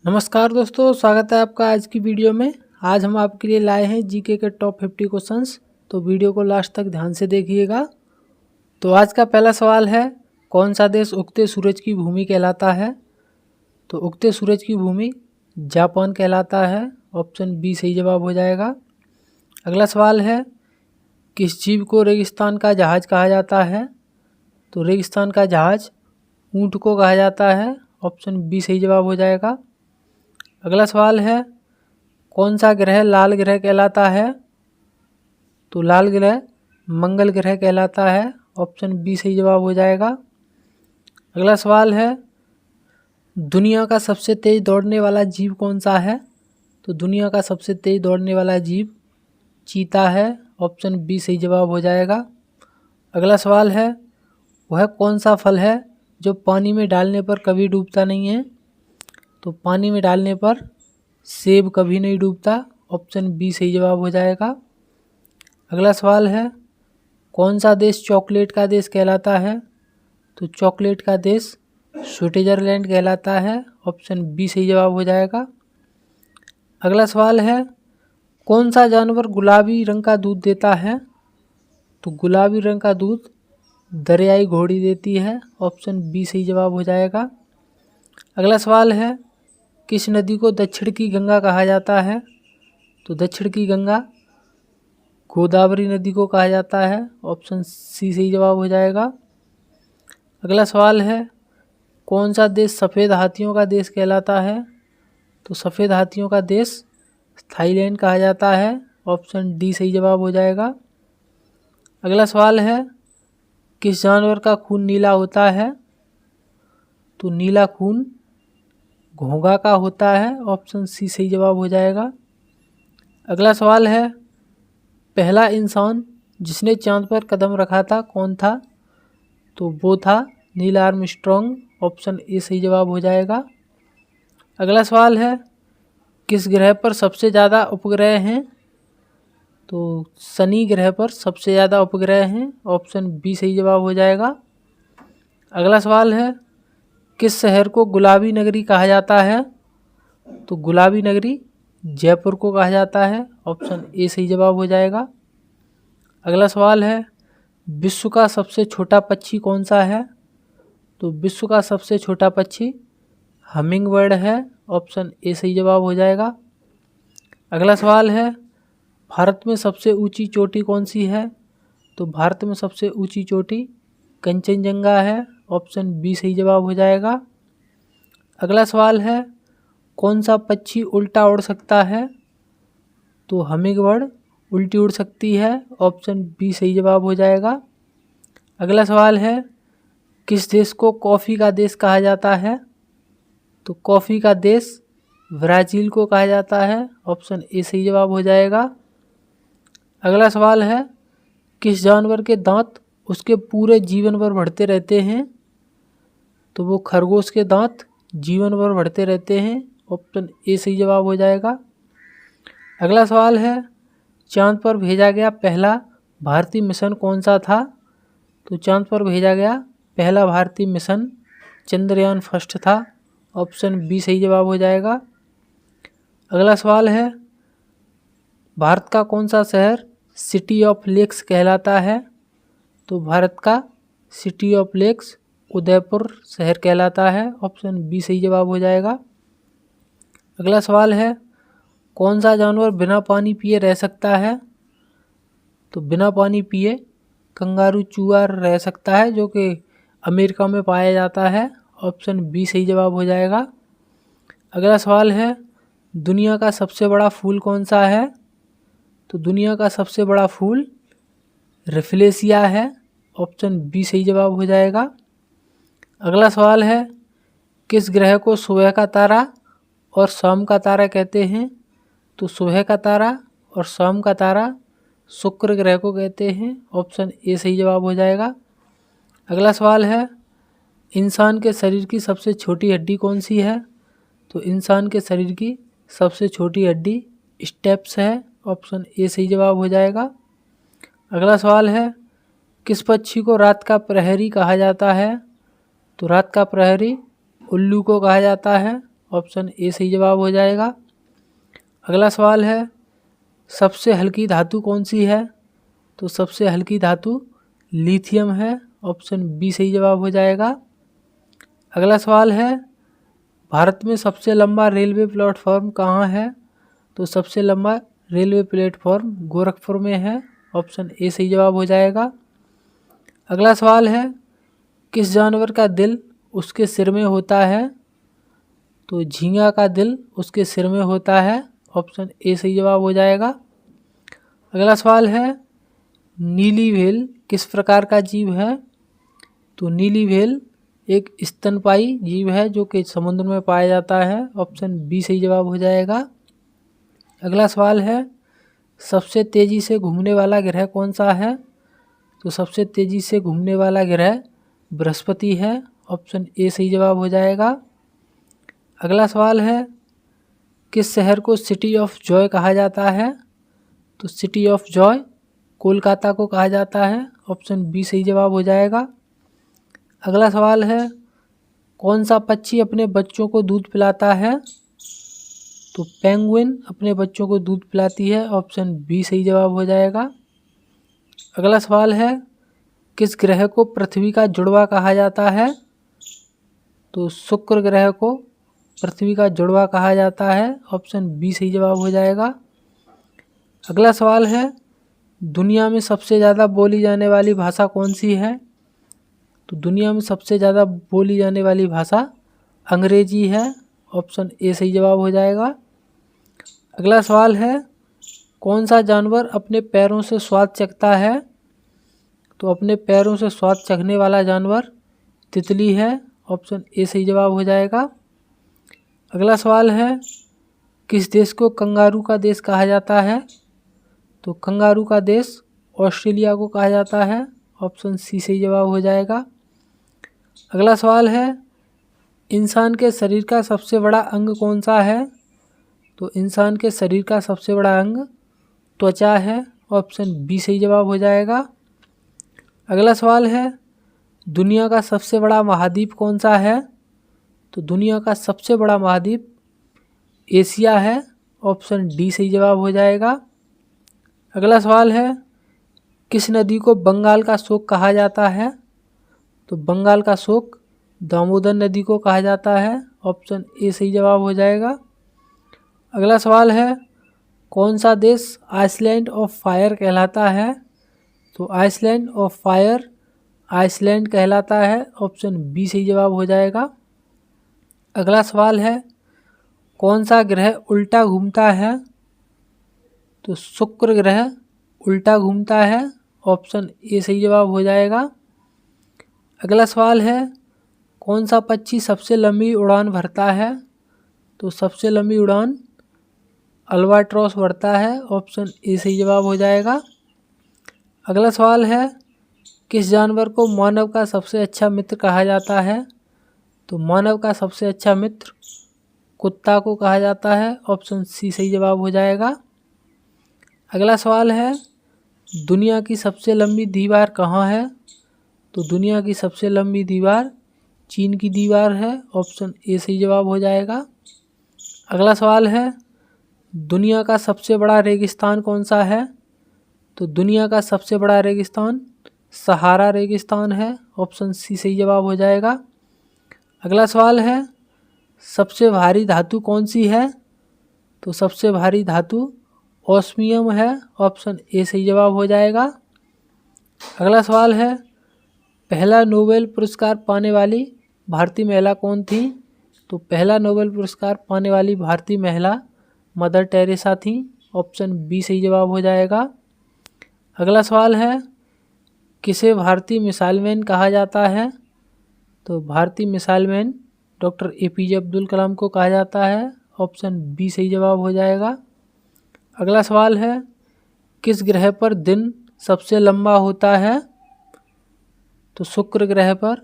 नमस्कार दोस्तों, स्वागत है आपका आज की वीडियो में। आज हम आपके लिए लाए हैं जीके के टॉप 50 क्वेश्चंस। तो वीडियो को लास्ट तक ध्यान से देखिएगा। तो आज का पहला सवाल है, कौन सा देश उगते सूरज की भूमि कहलाता है? तो उगते सूरज की भूमि जापान कहलाता है। ऑप्शन बी सही जवाब हो जाएगा। अगला सवाल है, किस जीव को रेगिस्तान का जहाज कहा जाता है? तो रेगिस्तान का जहाज ऊँट को कहा जाता है। ऑप्शन बी सही जवाब हो जाएगा। अगला सवाल है, कौन सा ग्रह लाल ग्रह कहलाता है? तो लाल ग्रह मंगल ग्रह कहलाता है। ऑप्शन बी सही जवाब हो जाएगा। अगला सवाल है, दुनिया का सबसे तेज दौड़ने वाला जीव कौन सा है? तो दुनिया का सबसे तेज दौड़ने वाला जीव चीता है। ऑप्शन बी सही जवाब हो जाएगा। अगला सवाल है, वह कौन सा फल है जो पानी में डालने पर कभी डूबता नहीं है? तो पानी में डालने पर सेब कभी नहीं डूबता। ऑप्शन बी सही जवाब हो जाएगा। अगला सवाल है, कौन सा देश चॉकलेट का देश कहलाता है? तो चॉकलेट का देश स्विट्जरलैंड कहलाता है। ऑप्शन बी सही जवाब हो जाएगा। अगला सवाल है, कौन सा जानवर गुलाबी रंग का दूध देता है? तो गुलाबी रंग का दूध दरियाई घोड़ी देती है। ऑप्शन बी सही जवाब हो जाएगा। अगला सवाल है, किस नदी को दक्षिण की गंगा कहा जाता है? तो दक्षिण की गंगा गोदावरी नदी को कहा जाता है। ऑप्शन सी सही जवाब हो जाएगा। अगला सवाल है, कौन सा देश सफ़ेद हाथियों का देश कहलाता है? तो सफ़ेद हाथियों का देश थाईलैंड कहा जाता है। ऑप्शन डी सही जवाब हो जाएगा। अगला सवाल है, किस जानवर का खून नीला होता है? तो नीला खून घोंघा का होता है। ऑप्शन सी सही जवाब हो जाएगा। अगला सवाल है, पहला इंसान जिसने चांद पर कदम रखा था कौन था? तो वो था नील आर्मस्ट्रॉन्ग। ऑप्शन ए सही जवाब हो जाएगा। अगला सवाल है, किस ग्रह पर सबसे ज़्यादा उपग्रह हैं? तो शनि ग्रह पर सबसे ज़्यादा उपग्रह हैं। ऑप्शन बी सही जवाब हो जाएगा। अगला सवाल है, किस शहर को गुलाबी नगरी कहा जाता है? तो गुलाबी नगरी जयपुर को कहा जाता है। ऑप्शन ए सही जवाब हो जाएगा। अगला सवाल है, विश्व का सबसे छोटा पक्षी कौन सा है? तो विश्व का सबसे छोटा पक्षी हमिंग बर्ड है। ऑप्शन ए सही जवाब हो जाएगा। अगला सवाल है, भारत में सबसे ऊंची चोटी कौन सी है? तो भारत में सबसे ऊंची चोटी कंचनजंगा है। ऑप्शन बी सही जवाब हो जाएगा। अगला सवाल है, कौन सा पक्षी उल्टा उड़ सकता है? तो हमिंग बर्ड उल्टी उड़ सकती है। ऑप्शन बी सही जवाब हो जाएगा। अगला सवाल है, किस देश को कॉफ़ी का देश कहा जाता है? तो कॉफ़ी का देश ब्राज़ील को कहा जाता है। ऑप्शन ए सही जवाब हो जाएगा। अगला सवाल है, किस जानवर के दांत उसके पूरे जीवन भर बढ़ते रहते हैं? तो वो खरगोश के दांत जीवन भर बढ़ते रहते हैं। ऑप्शन ए सही जवाब हो जाएगा। अगला सवाल है, चांद पर भेजा गया पहला भारतीय मिशन कौन सा था? तो चांद पर भेजा गया पहला भारतीय मिशन चंद्रयान फर्स्ट था। ऑप्शन बी सही जवाब हो जाएगा। अगला सवाल है, भारत का कौन सा शहर सिटी ऑफ लेक्स कहलाता है? तो भारत का सिटी ऑफ लेक्स उदयपुर शहर कहलाता है। ऑप्शन बी सही जवाब हो जाएगा। अगला सवाल है, कौन सा जानवर बिना पानी पिए रह सकता है? तो बिना पानी पिए कंगारू चूहा रह सकता है, जो कि अमेरिका में पाया जाता है। ऑप्शन बी सही जवाब हो जाएगा। अगला सवाल है, दुनिया का सबसे बड़ा फूल कौन सा है? तो दुनिया का सबसे बड़ा फूल रेफलेशिया है। ऑप्शन बी सही जवाब हो जाएगा। अगला सवाल है, किस ग्रह को सुबह का तारा और शाम का तारा कहते हैं? तो सुबह का तारा और शाम का तारा शुक्र ग्रह को कहते हैं। ऑप्शन ए सही जवाब हो जाएगा। अगला सवाल है, इंसान के शरीर की सबसे छोटी हड्डी कौन सी है? तो इंसान के शरीर की सबसे छोटी हड्डी स्टेप्स है। ऑप्शन ए सही जवाब हो जाएगा। अगला सवाल है, किस पक्षी को रात का प्रहरी कहा जाता है? तो रात का प्रहरी उल्लू को कहा जाता है। ऑप्शन ए सही जवाब हो जाएगा। अगला सवाल है, सबसे हल्की धातु कौन सी है? तो सबसे हल्की धातु लिथियम है, ऑप्शन बी सही जवाब हो जाएगा। अगला सवाल है, भारत में सबसे लंबा रेलवे प्लेटफॉर्म कहाँ है? तो सबसे लंबा रेलवे प्लेटफॉर्म गोरखपुर में है, ऑप्शन ए सही जवाब हो जाएगा। अगला सवाल है, किस जानवर का दिल उसके सिर में होता है? तो झींगा का दिल उसके सिर में होता है, ऑप्शन ए सही जवाब हो जाएगा। अगला सवाल है, नीली व्हेल किस प्रकार का जीव है? तो नीली व्हेल एक स्तनपायी जीव है जो कि समुद्र में पाया जाता है, ऑप्शन बी सही जवाब हो जाएगा। अगला सवाल है, सबसे तेज़ी से घूमने वाला ग्रह कौन सा है? तो सबसे तेज़ी से घूमने वाला ग्रह बृहस्पति है, ऑप्शन ए सही जवाब हो जाएगा। अगला सवाल है, किस शहर को सिटी ऑफ जॉय कहा जाता है? तो सिटी ऑफ जॉय कोलकाता को कहा जाता है, ऑप्शन बी सही जवाब हो जाएगा। अगला सवाल है, कौन सा पक्षी अपने बच्चों को दूध पिलाता है? तो पेंगुइन अपने बच्चों को दूध पिलाती है, ऑप्शन बी सही जवाब हो जाएगा। अगला सवाल है, किस ग्रह को पृथ्वी का जुड़वा कहा जाता है? तो शुक्र ग्रह को पृथ्वी का जुड़वा कहा जाता है, ऑप्शन बी सही जवाब हो जाएगा। अगला सवाल है, दुनिया में सबसे ज़्यादा बोली जाने वाली भाषा कौन सी है? तो दुनिया में सबसे ज़्यादा बोली जाने वाली भाषा अंग्रेजी है, ऑप्शन ए सही जवाब हो जाएगा। अगला सवाल है, कौन सा जानवर अपने पैरों से स्वाद चखता है? तो अपने पैरों से स्वाद चखने वाला जानवर तितली है, ऑप्शन ए सही जवाब हो जाएगा। अगला सवाल है, किस देश को कंगारू का देश कहा जाता है? तो कंगारू का देश ऑस्ट्रेलिया को कहा जाता है, ऑप्शन सी सही जवाब हो जाएगा। अगला सवाल है, इंसान के शरीर का सबसे बड़ा अंग कौन सा है? तो इंसान के शरीर का सबसे बड़ा अंग त्वचा है, ऑप्शन बी सही जवाब हो जाएगा। अगला सवाल है, दुनिया का सबसे बड़ा महाद्वीप कौन सा है? तो दुनिया का सबसे बड़ा महाद्वीप एशिया है, ऑप्शन डी सही जवाब हो जाएगा। अगला सवाल है, किस नदी को बंगाल का शोक कहा जाता है? तो बंगाल का शोक दामोदर नदी को कहा जाता है, ऑप्शन ए सही जवाब हो जाएगा। अगला सवाल है, कौन सा देश आइसलैंड ऑफ फायर कहलाता है? तो आइसलैंड ऑफ फायर आइसलैंड कहलाता है, ऑप्शन बी सही जवाब हो जाएगा। अगला सवाल है, कौन सा ग्रह उल्टा घूमता है? तो शुक्र ग्रह उल्टा घूमता है, ऑप्शन ए सही जवाब हो जाएगा। अगला सवाल है, कौन सा पक्षी सबसे लंबी उड़ान भरता है? तो सबसे लंबी उड़ान अल्बाट्रॉस भरता है, ऑप्शन ए सही जवाब हो जाएगा। अगला सवाल है, किस जानवर को मानव का सबसे अच्छा मित्र कहा जाता है? तो मानव का सबसे अच्छा मित्र कुत्ता को कहा जाता है, ऑप्शन सी सही जवाब हो जाएगा। अगला सवाल है, दुनिया की सबसे लंबी दीवार कहाँ है? तो दुनिया की सबसे लंबी दीवार चीन की दीवार है, ऑप्शन ए सही जवाब हो जाएगा। अगला सवाल है, दुनिया का सबसे बड़ा रेगिस्तान कौन सा है? तो दुनिया का सबसे बड़ा रेगिस्तान सहारा रेगिस्तान है, ऑप्शन सी सही जवाब हो जाएगा। अगला सवाल है, सबसे भारी धातु कौन सी है? तो सबसे भारी धातु ऑस्मियम है, ऑप्शन ए सही जवाब हो जाएगा। अगला सवाल है, पहला नोबेल पुरस्कार पाने वाली भारतीय महिला कौन थी? तो पहला नोबेल पुरस्कार पाने वाली भारतीय महिला मदर टेरेसा थी, ऑप्शन बी सही जवाब हो जाएगा। अगला सवाल है, किसे भारतीय मिसाइल मैन कहा जाता है? तो भारतीय missile man doctor APJ Abdul Kalam को कहा जाता है, ऑप्शन बी सही जवाब हो जाएगा। अगला सवाल है, किस ग्रह पर दिन सबसे लंबा होता है? तो शुक्र ग्रह पर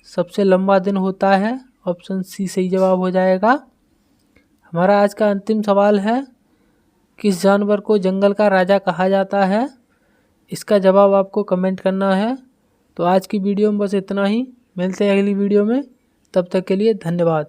सबसे लंबा दिन होता है, ऑप्शन सी सही जवाब हो जाएगा। हमारा आज का अंतिम सवाल है, किस जानवर को जंगल का राजा कहा जाता है? इसका जवाब आपको कमेंट करना है। तो आज की वीडियो में बस इतना ही, मिलते हैं अगली वीडियो में, तब तक के लिए धन्यवाद।